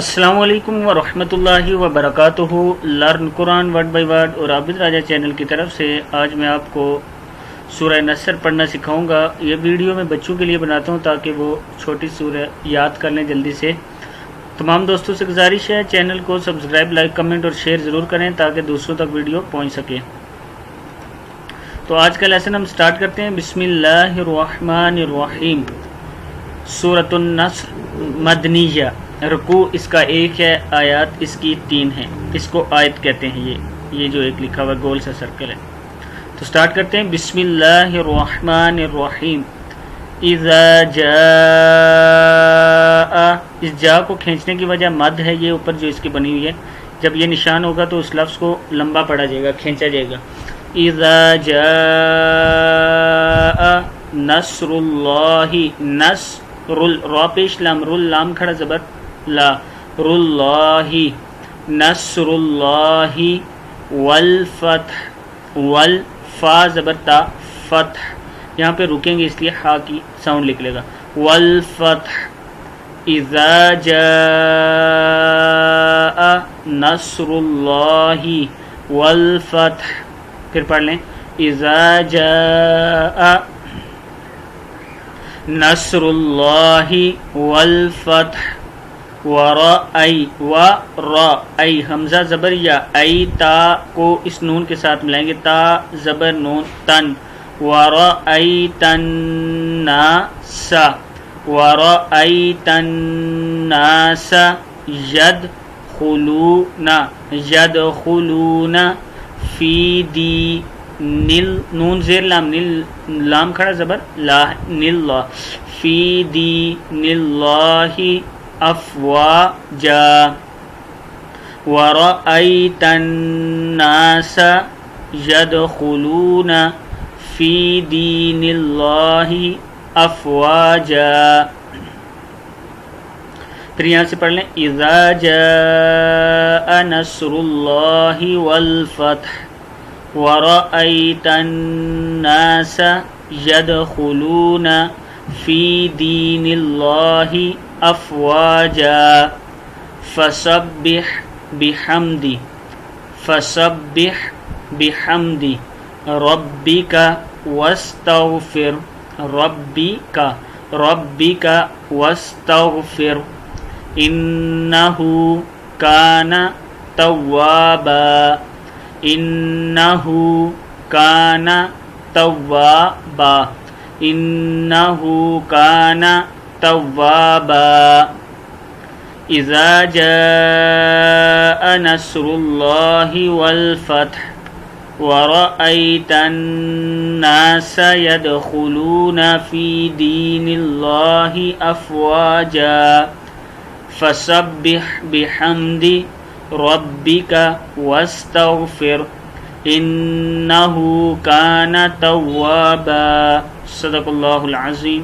السلام علیکم ورحمۃ اللہ وبرکاتہ۔ Learn Quran word by word اور عابد راجہ چینل کی طرف سے آج میں آپ کو سورہ نصر پڑھنا سکھاؤں گا۔ یہ ویڈیو میں بچوں کے لیے بناتا ہوں تاکہ وہ چھوٹی سورہ یاد کر لیں جلدی سے۔ تمام دوستوں سے گزارش ہے چینل کو سبسکرائب، لائک، کمنٹ اور شیئر ضرور کریں تاکہ دوسروں تک ویڈیو پہنچ سکے۔ تو آج کا لیسن ہم سٹارٹ کرتے ہیں۔ بسم اللہ الرحمن الرحیم۔ سورۃ النصر مدنیہ، رکوع اس کا 1 ہے، آیات اس کی 3 ہیں۔ اس کو آیت کہتے ہیں۔ یہ جو ایک لکھا ہوا گول سا سرکل ہے۔ تو سٹارٹ کرتے ہیں۔ بسم اللہ الرحمن الرحیم۔ اذا جاء، اس جا کو کھینچنے کی وجہ مد ہے، یہ اوپر جو اس کی بنی ہوئی ہے، جب یہ نشان ہوگا تو اس لفظ کو لمبا پڑھا جائے گا، کھینچا جائے گا۔ اذا جاء نصر اللہ، نصر را پیش لام، رل لام کھڑا زبر لا، راللہ، نصر اللہ، والفتح، والفا زبر تا، فتح، یہاں پہ رکیں گے اس لیے ہا کی ساؤنڈ لکھ لے گا، والفتح۔ اذا جاء نصر اللہ والفتح، پھر پڑھ لیں۔ اذا جاء نصر اللہ والفتح ورأی، ورأی حمزہ زبر یا، ای تا کو اس نون کے ساتھ ملائیں گے، تا زبر نون تن، ورأیت الناس، ورأیت الناس یدخلون، یدخلون فی دین، نون زیر لام، لام کھڑا زبر لا، نل، فی دین اللہ افواجا، ورأیت الناس یدخلون فی دین اللہ افواجا۔ پھر یہاں سے پڑھ لیں۔ اذا جاء نصر اللہ والفتح ورأیت الناس یدخلون فی دین اللہ افواجا، فسبح بحمدی، فسبح بحمدی ربک واستغفر، ربک، ربک واستغفر، انہ کان توابا، انہ کان توابا، انہ کان توابا۔ اذا جاء نصر اللہ والفتح ورأیت الناس یدخلون فی دین اللہ افواجا، فسبح بحمد ربک واستغفر انہ کان توابا۔ صدق اللہ العظیم۔